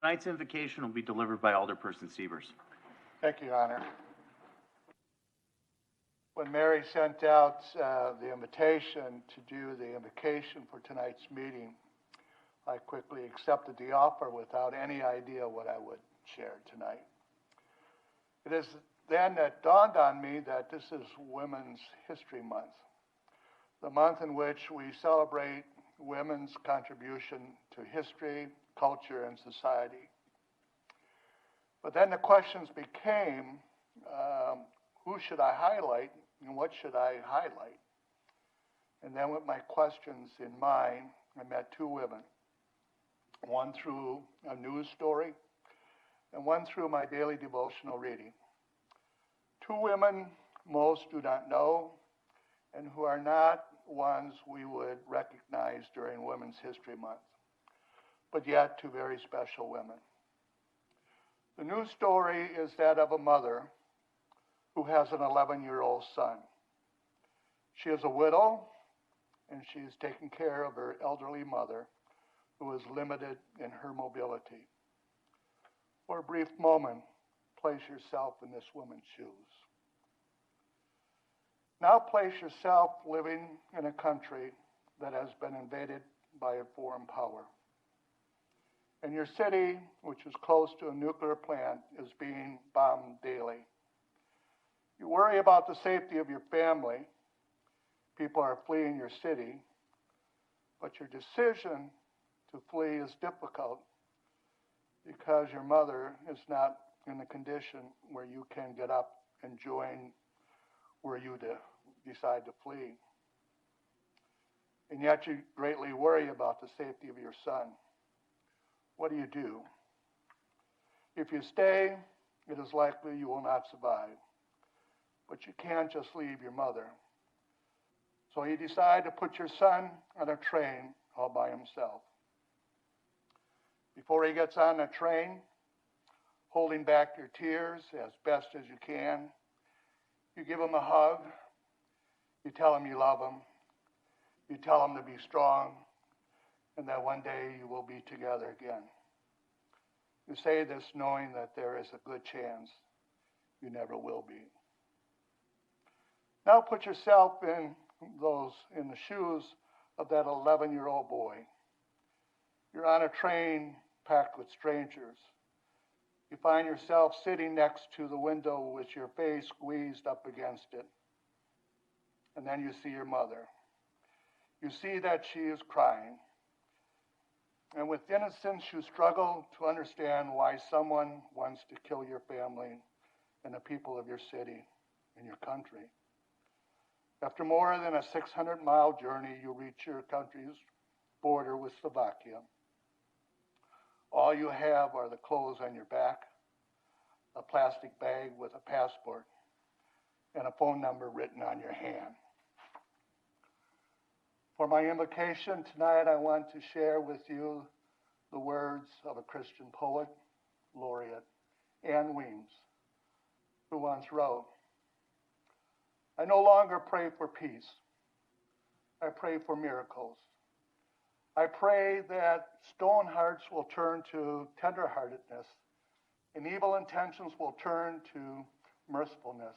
Tonight's invocation will be delivered by Alderperson Siebers. Thank you, Your Honor. When Mary sent out the invitation to do the invocation for tonight's meeting, I quickly accepted the offer without any idea what I would share tonight. It is then that dawned on me that this is Women's History Month, the month in which we celebrate women's contribution to history, culture, and society. But then the questions became, who should I highlight and what should I highlight? And then with my questions in mind, I met two women, one through a news story and one through my daily devotional reading. Two women most do not know and who are not ones we would recognize during Women's History Month, but yet two very special women. The news story is that of a mother who has an 11-year-old son. She is a widow, and she is taking care of her elderly mother, who is limited in her mobility. For a brief moment, place yourself in this woman's shoes. Now place yourself living in a country that has been invaded by a foreign power. And your city, which is close to a nuclear plant, is being bombed daily. You worry about the safety of your family. People are fleeing your city, but your decision to flee is difficult because your mother is not in a condition where you can get up and join where you decide to flee. And yet you greatly worry about the safety of your son. What do? If you stay, it is likely you will not survive. But you can't just leave your mother. So you decide to put your son on a train all by himself. Before he gets on the train, holding back your tears as best as you can, you give him a hug. You tell him you love him. You tell him to be strong and that one day you will be together again. You say this knowing that there is a good chance you never will be. Now put yourself in the shoes of that 11-year-old boy. You're on a train packed with strangers. You find yourself sitting next to the window with your face squeezed up against it. And then you see your mother. You see that she is crying. And with innocence, you struggle to understand why someone wants to kill your family and the people of your city and your country. After more than a 600-mile journey, you reach your country's border with Slovakia. All you have are the clothes on your back, a plastic bag with a passport, and a phone number written on your hand. For my invocation tonight, I want to share with you the words of a Christian poet, laureate, Anne Weems, who once wrote, "I no longer pray for peace. I pray for miracles. I pray that stone hearts will turn to tenderheartedness and evil intentions will turn to mercifulness.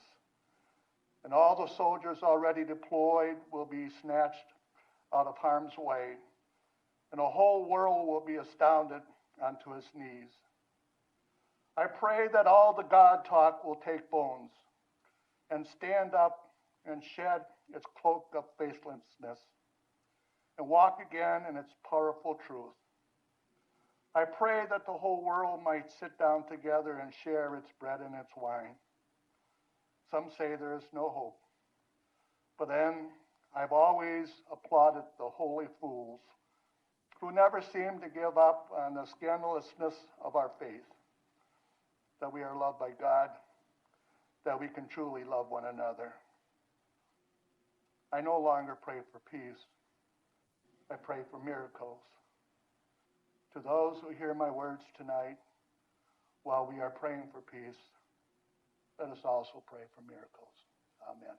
And all the soldiers already deployed will be snatched out of harm's way, and the whole world will be astounded onto its knees. I pray that all the God talk will take bones and stand up and shed its cloak of faithlessness and walk again in its powerful truth. I pray that the whole world might sit down together and share its bread and its wine. Some say there is no hope, but then I've always applauded the holy fools who never seem to give up on the scandalousness of our faith, that we are loved by God, that we can truly love one another. I no longer pray for peace. I pray for miracles. To those who hear my words tonight, while we are praying for peace, let us also pray for miracles. Amen.